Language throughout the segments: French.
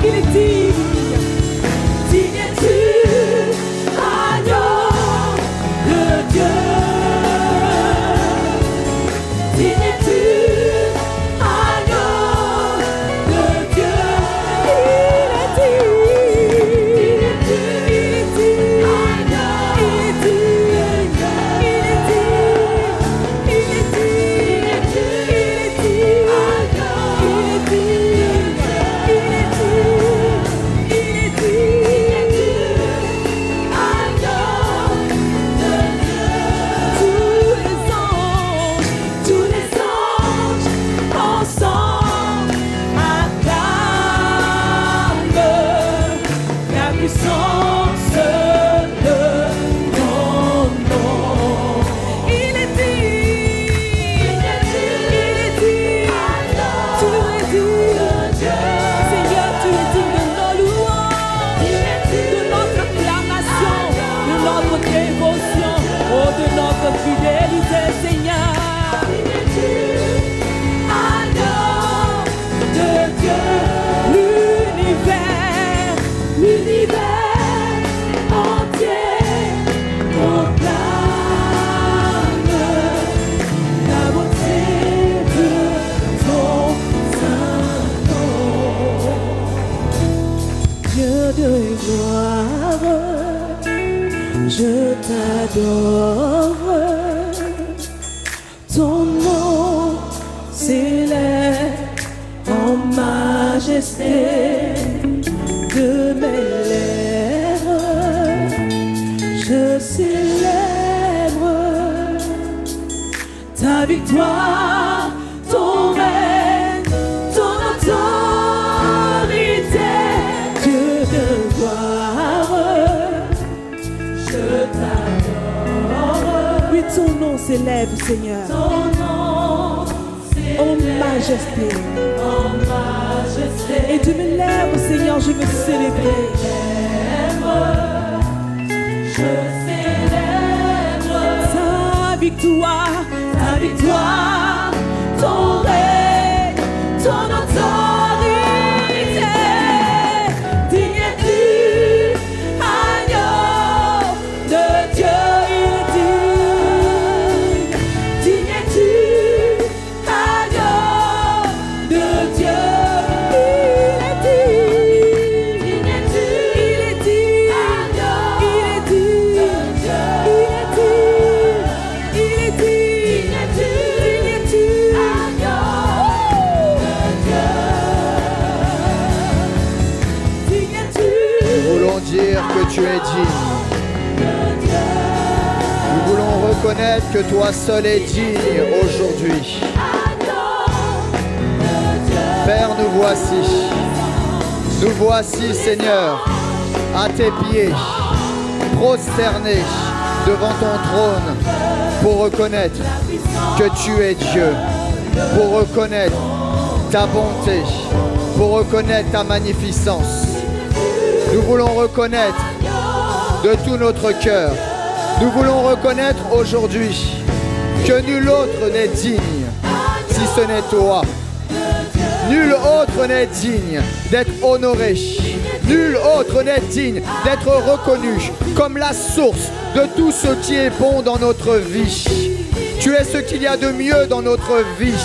Il est digne. Digne es-tu, agneau de Dieu. Digne es-tu, agneau de Dieu. Il est digne. Il est digne. Il est digne. Il est digne. Il est digne. Fidélité, Seigneur. Agneau de Dieu. L'univers entier proclame la beauté de ton saint nom. Dieu de gloire, je t'adore. Ton nom s'élève en majesté de mes lèvres. Je célèbre ta victoire, ton règne, ton autorité. Dieu de gloire, je t'adore. Oui, ton nom s'élève, Seigneur. Ton nom s'élève en majesté. En majesté. Et de mes lèvres, Seigneur, je veux célébrer. Je célèbre ta victoire, ton règne, ton autorité. Digne es-tu, agneau de Dieu. Que tu es digne. Nous voulons reconnaître que toi seul es digne aujourd'hui. Père, nous voici. Nous voici, Seigneur, à tes pieds, prosternés devant ton trône pour reconnaître que tu es Dieu, pour reconnaître ta bonté, pour reconnaître ta magnificence. Nous voulons reconnaître de tout notre cœur, nous voulons reconnaître aujourd'hui que nul autre n'est digne si ce n'est toi. Nul autre n'est digne d'être honoré. Nul autre n'est digne d'être reconnu comme la source de tout ce qui est bon dans notre vie. Tu es ce qu'il y a de mieux dans notre vie,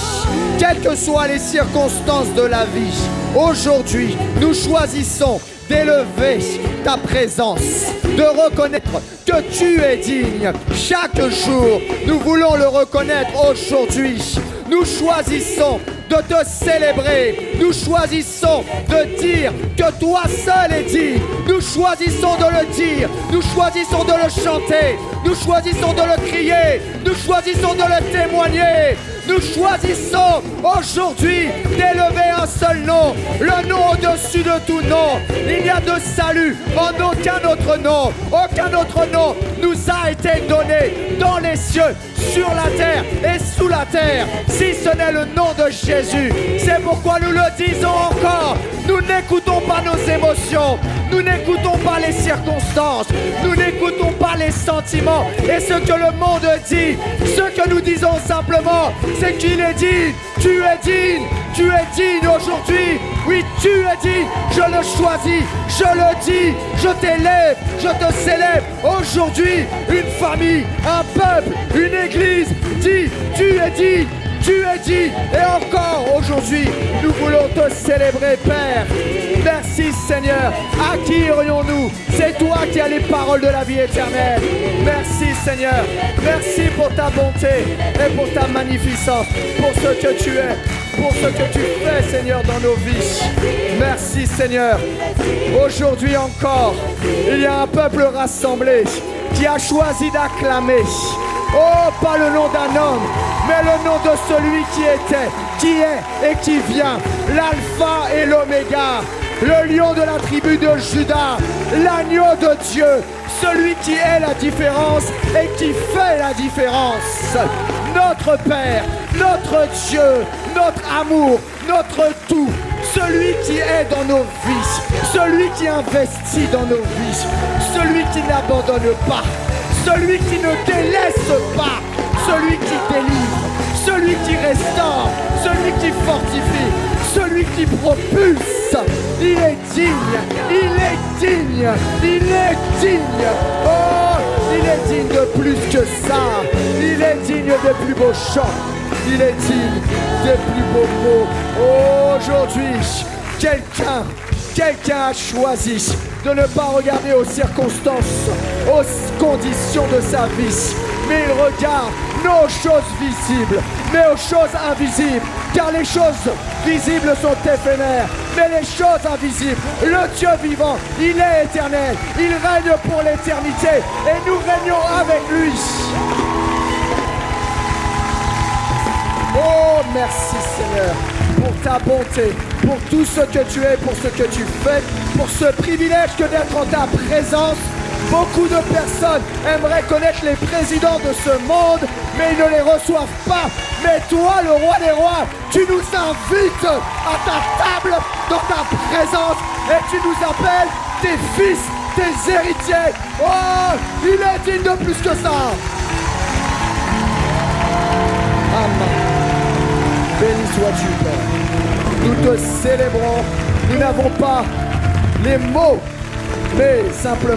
quelles que soient les circonstances de la vie. Aujourd'hui, nous choisissons d'élever ta présence, de reconnaître que tu es digne. Chaque jour, nous voulons le reconnaître aujourd'hui. Nous choisissons de te célébrer. Nous choisissons de dire que toi seul es digne. Nous choisissons de le dire. Nous choisissons de le chanter. Nous choisissons de le crier. Nous choisissons de le témoigner. Nous choisissons aujourd'hui d'élever un seul nom, le nom au-dessus de tout nom. Il n'y a de salut en aucun autre nom. Aucun autre nom nous a été donné dans les cieux, sur la terre et sous la terre, si ce n'est le nom de Jésus. C'est pourquoi nous le disons encore. Nous n'écoutons pas nos émotions. Nous n'écoutons pas les circonstances. Nous n'écoutons pas les sentiments. Et ce que le monde dit, ce que nous disons simplement, c'est qu'il est digne. Tu es digne. Tu es digne aujourd'hui. Oui, tu es digne. Je le choisis. Je le dis. Je t'élève. Je te célèbre. Aujourd'hui, une famille, un peuple, une église dit, tu es digne. Tu es digne. Et encore aujourd'hui, nous voulons te célébrer, Père. Merci, Seigneur. À qui irions-nous? C'est toi qui as les paroles de la vie éternelle. Merci, Seigneur. Merci pour ta bonté et pour ta magnificence, pour ce que tu es, pour ce que tu fais, Seigneur, dans nos vies. Merci, Seigneur. Aujourd'hui encore, il y a un peuple rassemblé qui a choisi d'acclamer. Oh, pas le nom d'un homme, mais le nom de celui qui était, qui est et qui vient, l'alpha et l'oméga, le lion de la tribu de Juda, l'agneau de Dieu, celui qui est la différence et qui fait la différence. Notre Père, notre Dieu, notre amour, notre tout, celui qui est dans nos vies, celui qui investit dans nos vies, celui qui n'abandonne pas, celui qui ne délaisse pas, celui qui délivre, celui qui restaure, celui qui fortifie, celui qui propulse. Il est digne, il est digne, il est digne. Oh, il est digne de plus que ça. Il est digne des plus beaux chants. Il est digne des plus beaux mots. Aujourd'hui, quelqu'un a choisi de ne pas regarder aux circonstances, aux conditions de sa vie, mais il regarde nos choses visibles, mais aux choses invisibles, car les choses visibles sont éphémères, mais les choses invisibles, le Dieu vivant, il est éternel, il règne pour l'éternité, et nous régnons avec lui. Oh, merci Seigneur, pour ta bonté, pour tout ce que tu es, pour ce que tu fais, pour ce privilège que d'être en ta présence. Beaucoup de personnes aimeraient connaître les présidents de ce monde, mais ils ne les reçoivent pas. Mais toi, le roi des rois, tu nous invites à ta table, dans ta présence, et tu nous appelles tes fils, tes héritiers. Oh, il est digne de plus que ça. Amen. Béni sois-tu, Père. Nous te célébrons. Nous n'avons pas les mots, mais simplement